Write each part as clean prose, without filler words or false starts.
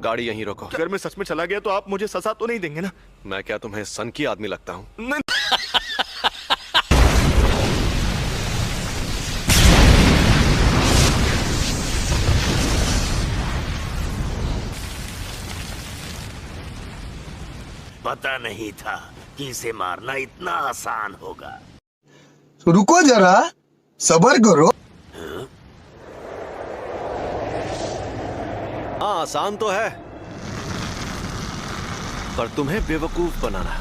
गाड़ी यहीं रोको। अगर मैं सच में चला गया तो आप मुझे सजा तो नहीं देंगे ना? मैं क्या तुम्हें सन की आदमी लगता हूँ? नहीं। पता नहीं था कि इसे मारना इतना आसान होगा। रुको जरा, सब्र करो। हाँ, आसान तो है, पर तुम्हें बेवकूफ बनाना।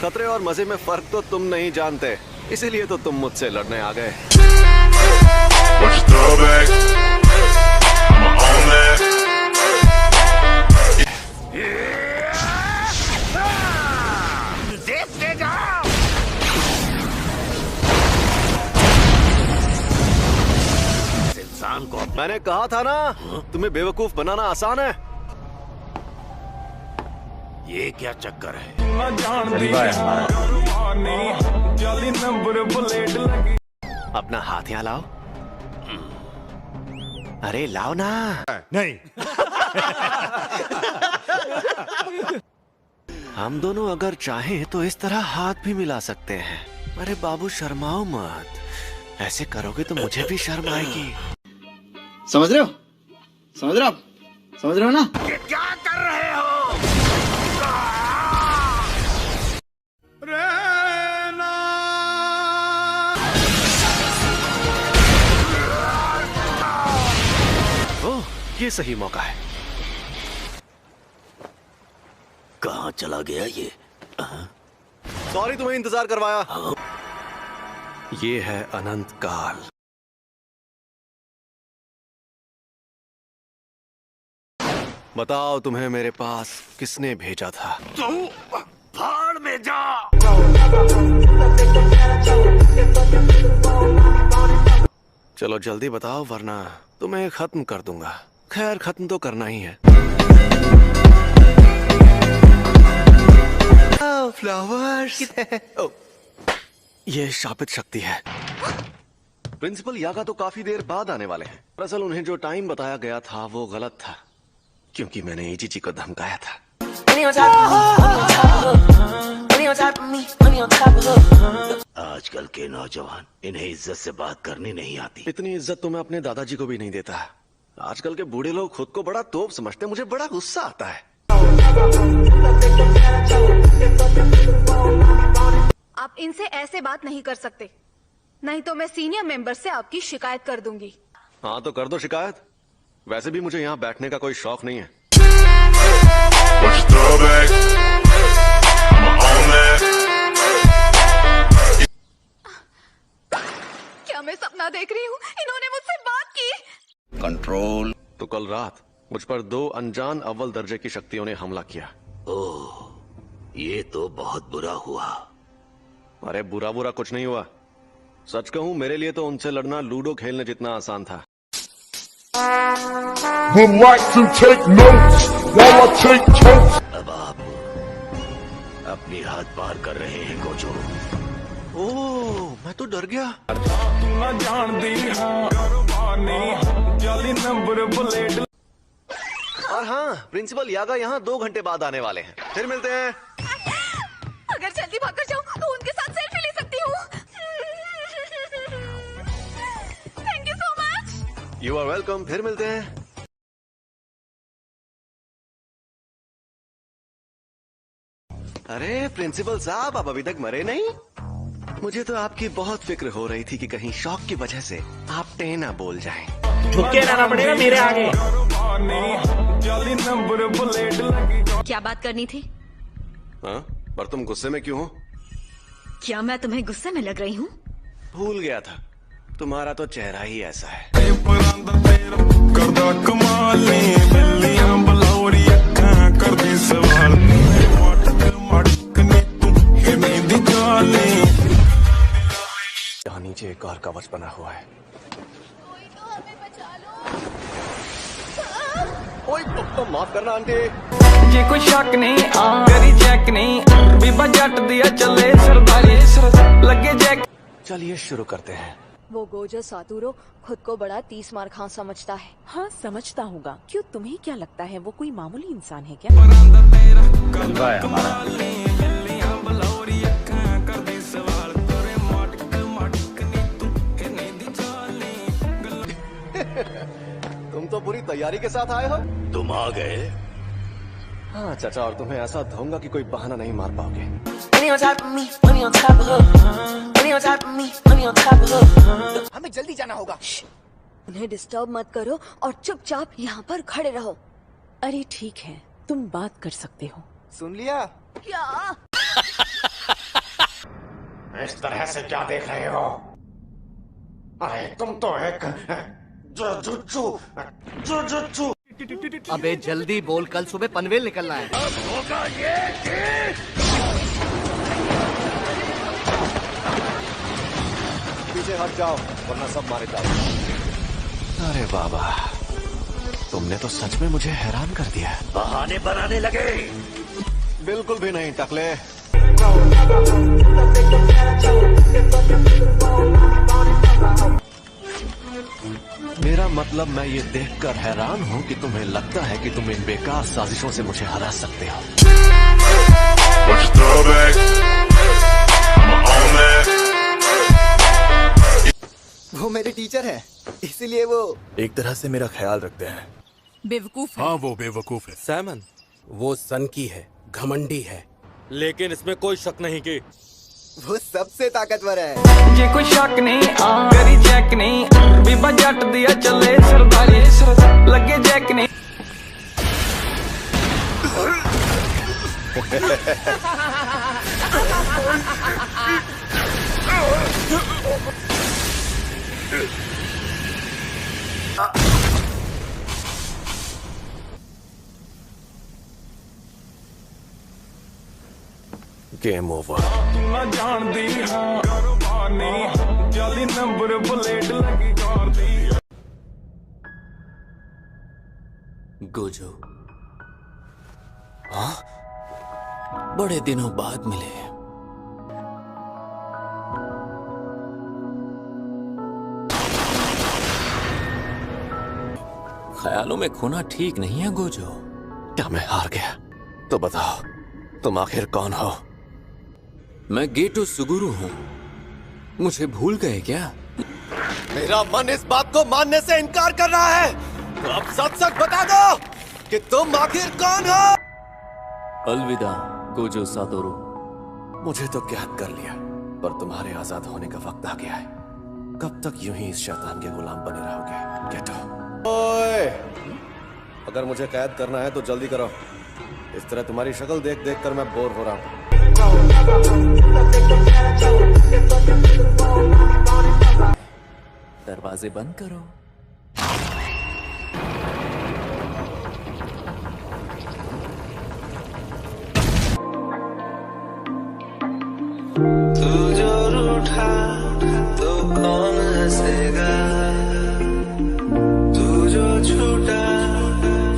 खतरे और मजे में फर्क तो तुम नहीं जानते, इसीलिए तो तुम मुझसे लड़ने आ गए। देखते जाओ। इंसान को मैंने कहा था ना, तुम्हें बेवकूफ बनाना आसान है। ये क्या चक्कर है? अपना हाथ यहाँ लाओ। अरे लाओ ना। नहीं। हम दोनों अगर चाहें तो इस तरह हाथ भी मिला सकते हैं। अरे बाबू शर्माओ मत, ऐसे करोगे तो मुझे भी शर्म आएगी। समझ रहे हो? समझ रहे हो आप? समझ रहे हो ना? ये क्या कर रहे हो? ओह, ये सही मौका है। कहाँ चला गया ये? सॉरी तुम्हें इंतजार करवाया। ये है अनंत काल। बताओ तुम्हें मेरे पास किसने भेजा था? तू भाड़ में जा। चलो जल्दी बताओ वरना तुम्हें खत्म कर दूंगा। खैर खत्म तो करना ही है। फ्लावर्स। ये शापित शक्ति है। प्रिंसिपल यागा तो काफी देर बाद आने वाले हैं। दरअसल उन्हें जो टाइम बताया गया था वो गलत था, क्योंकि मैंने एजीजी को धमकाया था। आजकल के नौजवान, इन्हें इज्जत से बात करनी नहीं आती। इतनी इज्जत तो मैं अपने दादाजी को भी नहीं देता। आजकल के बूढ़े लोग खुद को बड़ा तोप समझते, मुझे बड़ा गुस्सा आता है। आप इनसे ऐसे बात नहीं कर सकते, नहीं तो मैं सीनियर मेंबर से आपकी शिकायत कर दूंगी। हाँ तो कर दो शिकायत। वैसे भी मुझे यहाँ बैठने का कोई शौक नहीं है। क्या मैं सपना देख रही हूँ? इन्होंने मुझसे बात की। कंट्रोल। तो कल रात मुझ पर 2 अनजान अव्वल दर्जे की शक्तियों ने हमला किया। ओह, ये तो बहुत बुरा हुआ। अरे बुरा बुरा कुछ नहीं हुआ। सच कहूँ मेरे लिए तो उनसे लड़ना लूडो खेलने जितना आसान था। Would like to take notes while I take totes. अब आप अपनी हाथ पार कर रहे हैं गोजो। ओह, मैं तो डर गया। और हाँ, प्रिंसिपल यागा यहाँ 2 घंटे बाद आने वाले हैं। फिर मिलते हैं। अगर जल्दी भाग कर जाऊँ तो उनके साथ सेल्फी ले सकती हूँ। Thank you so much. You are welcome. फिर मिलते हैं। अरे प्रिंसिपल साहब, आप अभी तक मरे नहीं? मुझे तो आपकी बहुत फिक्र हो रही थी कि कहीं शौक की वजह से आप टेना बोल जाएं। झुके रहना पड़ेगा मेरे आगे। क्या बात करनी थी? हाँ, पर तुम गुस्से में क्यों हो? क्या मैं तुम्हें गुस्से में लग रही हूँ? भूल गया था, तुम्हारा तो चेहरा ही ऐसा है। यहाँ नीचे एक और कवच बना हुआ है। कोई तो हमें बचा लो। ओए, तो माफ करना आंटी। जे कोई शक नहीं तेरी चेक नहीं बीबा जट दिया चले सरदारी लगे जैक। चलिए शुरू करते हैं। वो गोजो सातुरो खुद को बड़ा 30 मार खां समझता है। हाँ समझता होगा। क्यों, तुम्हें क्या लगता है वो कोई मामूली इंसान है क्या? जलवा है हमारा। तुम तो पूरी तैयारी के साथ आए हो। तुम आ गए। हाँ चाचा, और तुम्हें ऐसा धोऊंगा कि कोई बहाना नहीं मार पाओगे। हमें जल्दी जाना होगा। उन्हें डिस्टर्ब मत करो और चुपचाप यहाँ पर खड़े रहो। अरे ठीक है, तुम बात कर सकते हो। सुन लिया? क्या? इस तरह से क्या देख रहे हो? अरे तुम तो एक जुजुत्सु। अबे जल्दी बोल, कल सुबह पनवेल निकलना है। होगा ये कि पीछे हट जाओ वरना सब मारे जाओ। अरे बाबा, तुमने तो सच में मुझे हैरान कर दिया। बहाने बनाने लगे। बिल्कुल भी नहीं टकले। मेरा मतलब मैं ये देखकर हैरान हूँ कि तुम्हें लगता है कि तुम इन बेकार साजिशों से मुझे हरा सकते हो। वो मेरे टीचर हैं, इसीलिए वो एक तरह से मेरा ख्याल रखते हैं। बेवकूफ है। हाँ वो बेवकूफ है। सैमन वो सन की है, घमंडी है, लेकिन इसमें कोई शक नहीं कि वो सबसे ताकतवर है। जे कोई शक नहीं करी चेक नहीं, बीबा जट दिया चले सरदारी लगे जैक नहीं। Game over. ना जान दी हाँ कारोबानी जाली नंबर प्लेट लगी कार दी। गोजो, हाँ बड़े दिनों बाद मिले। ख्यालों में खोना ठीक नहीं है गोजो। क्या मैं हार गया? तो बताओ तुम आखिर कौन हो? मैं गेटो सुगुरु हूँ, मुझे भूल गए क्या? मेरा मन इस बात को मानने से इनकार कर रहा है, तो अब सच सच बता दो कि तुम आखिर कौन हो? अलविदा गोजो सातोरू। मुझे तो कैद कर लिया, पर तुम्हारे आजाद होने का वक्त आ गया है। कब तक यूं ही इस शैतान के गुलाम बने रहोगे? गेटो। ओए, अगर मुझे कैद करना है तो जल्दी करो। इस तरह तुम्हारी शक्ल देख देख कर मैं बोर हो रहा हूँ। दरवाजे बंद करो। तू जो रूठा तो कौन हंसेगा, तू जो छूटा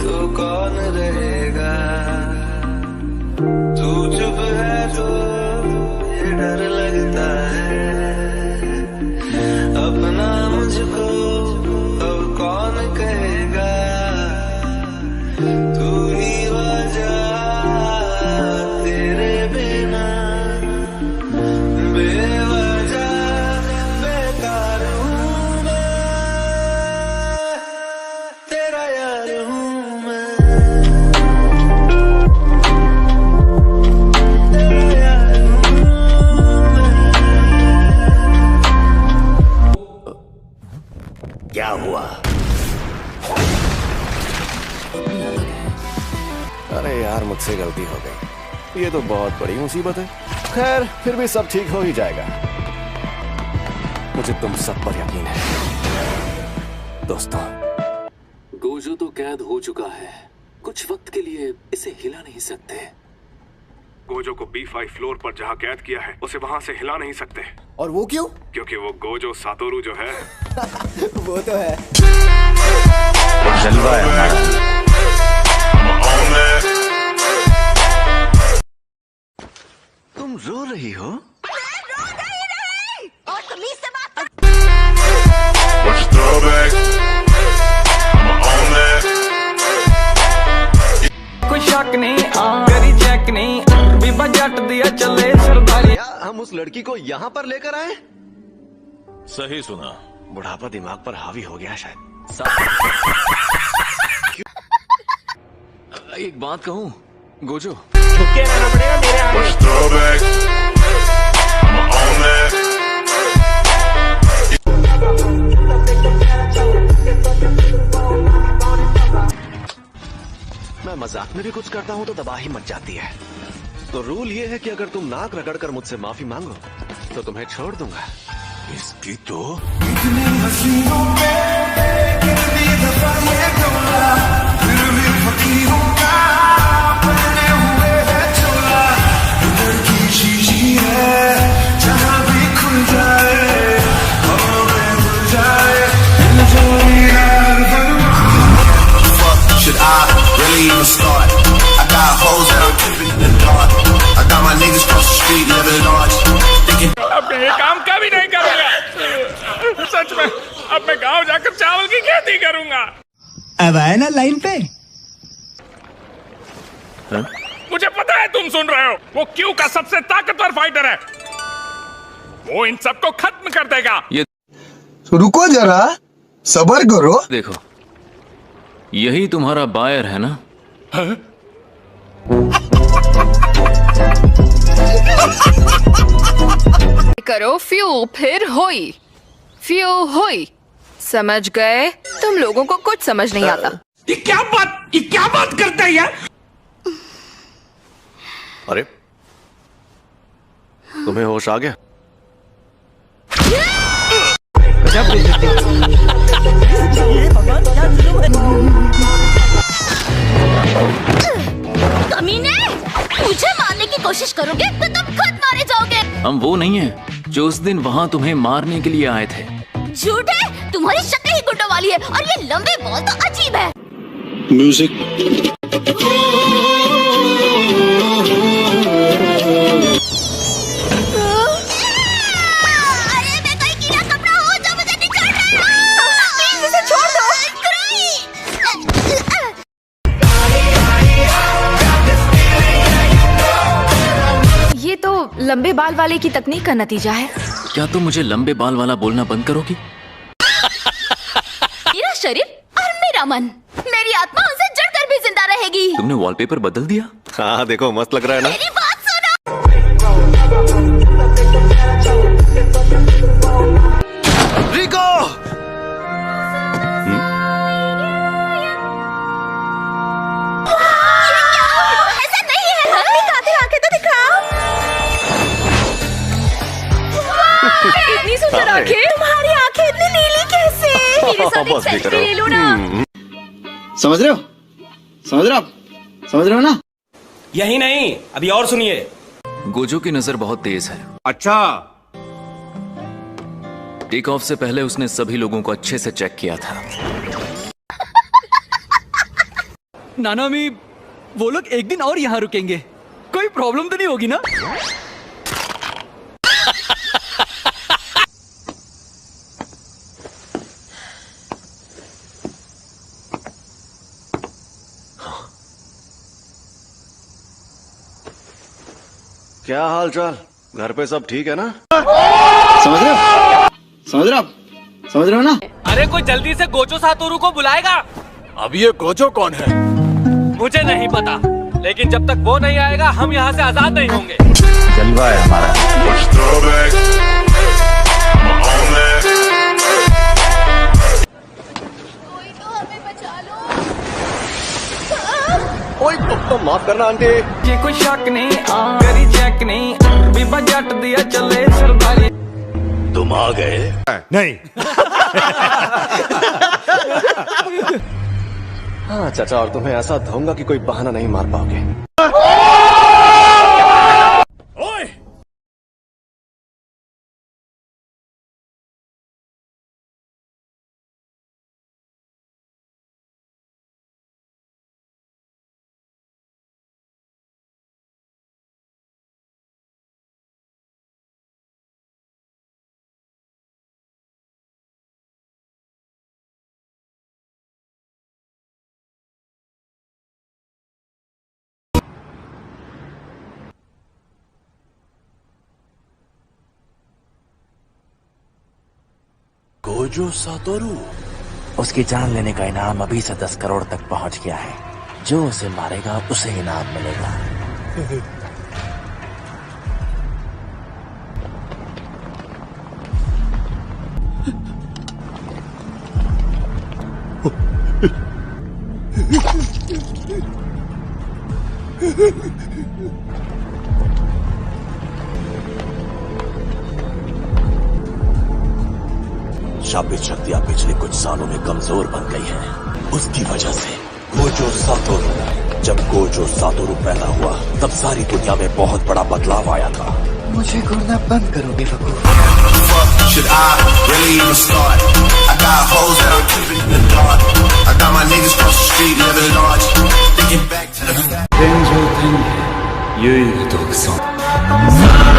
तो कौन रहेगा, तू चुप है तो ये डर लगता है, अपना मुझको अब कौन कहेगा, तू ही वजह तेरे बिना बेवजह बेकार हूँ मैं, तेरा यार हूँ मैं, तेरा यार हूँ मैं। क्या हुआ? अरे यार, मुझसे गलती हो गई। ये तो बहुत बड़ी मुसीबत है। खैर, फिर भी सब ठीक हो ही जाएगा। मुझे तुम सब पर यकीन है दोस्तों। गोजो तो कैद हो चुका है, कुछ वक्त के लिए इसे हिला नहीं सकते। गोजो को B5 फ्लोर पर जहाँ कैद किया है उसे वहाँ से हिला नहीं सकते। और वो क्यों? क्योंकि वो गोजो सातोरू जो है वो तो है। जलवा है हमारा। तुम रो रही हो? मैं रो रही नहीं, और तमीज से बात कर। उस लड़की को यहाँ पर लेकर आए? सही सुना। बुढ़ापा दिमाग पर हावी हो गया शायद। एक बात कहूँ गोजो, झुके रहना पड़ेगा मेरे आगे। मैं मजाक में भी कुछ करता हूँ तो तबाही मच जाती है। तो रूल ये है कि अगर तुम नाक रगड़कर मुझसे माफी मांगो तो तुम्हें छोड़ दूंगा। इसकी तो Should I really even start? I got hoes that I'm keeping in the dark. I got my niggas cross the street living large. Thinking अब मैं ये काम कभी नहीं करूंगा। सच में अब मैं गांव जाकर चावल की खेती करूंगा। अब आए ना लाइन पे। मुझे पता है तुम सुन रहे हो। वो क्यू का सबसे ताकतवर फाइटर है। वो इन सबको खत्म कर देगा। ये रुको जरा, सबर करो। देखो, यही तुम्हारा बायर है ना? करो फ्यू फिर होई, फ्यू होई। समझ गए? तुम लोगों को कुछ समझ नहीं आता। ये क्या बात करता है यार? अरे तुम्हें होश आ गया? कमीने, मुझे मारने की कोशिश करोगे तो तुम खुद मारे जाओगे। हम वो नहीं है जो उस दिन वहाँ तुम्हें मारने के लिए आए थे। झूठ है, तुम्हारी शक्ल ही गुंडों वाली है और ये लंबे बॉल तो अजीब है। म्यूजिक। अरे मैं कोई कीड़ा कपड़ा हूँ जो मुझे निकाल रहा है। प्लीज इसे छोड़ दो। ये तो लंबे बाल वाले की तकनीक का नतीजा है। क्या तुम मुझे लंबे बाल वाला बोलना बंद करोगी? मेरा शरीर और मेरा मन, मेरी आत्मा उनसे जुड़कर भी जिंदा रहेगी। तुमने वॉलपेपर बदल दिया? हाँ देखो मस्त लग रहा है ना? मेरी बात सुनो। रिको! ऐसा नहीं है। दिखाते आंखें तो दिखाओ। इतनी सुंदर आंखें। तुम्हारी आंखें इतनी नीली कैसे? मेरे साथ एक सेल्फी ले लो ना। समझ रहे हो? समझ रहे हो आप? समझ रहे हो ना? यही नहीं, अभी और सुनिए। गोजो की नजर बहुत तेज है। अच्छा, टेक ऑफ से पहले उसने सभी लोगों को अच्छे से चेक किया था। नानामी, वो लोग एक दिन और यहाँ रुकेंगे। कोई प्रॉब्लम तो नहीं होगी ना? क्या हाल चाल? घर पे सब ठीक है ना? समझ रहे हो? समझ रहे हो आप? समझ रहे हो ना? अरे कोई जल्दी से गोजो सातोरू को बुलाएगा। अब ये गोजो कौन है? मुझे नहीं पता, लेकिन जब तक वो नहीं आएगा हम यहाँ से आजाद नहीं होंगे। जलवा है हमारा। कोई तो हमें बचा लो। ओए माफ करना आंटी। ये कोई शक नहीं, करी चेक नहीं, बीबा जट दिया चले सरदारी। तुम आ गए? नहीं। हाँ चाचा, और तुम्हें ऐसा धोऊंगा कि कोई बहाना नहीं मार पाओगे। ओए! Gojo Satoru. उसकी जान लेने का इनाम अभी से 10 करोड़ तक पहुंच गया है। जो उसे मारेगा उसे इनाम मिलेगा। शापित शक्तियां पिछले कुछ सालों में कमजोर बन गई हैं। उसकी वजह से गोजो सातोरू, जब गोजो सातोरू पैदा हुआ तब सारी दुनिया में बहुत बड़ा बदलाव आया था। मुझे घूरना बंद करो बेवकूफ। Should I really even start? I got hoes that I'm keeping in the dark. I got my niggas cross the street living large. Thinking back to the fact. 天上天下唯我独尊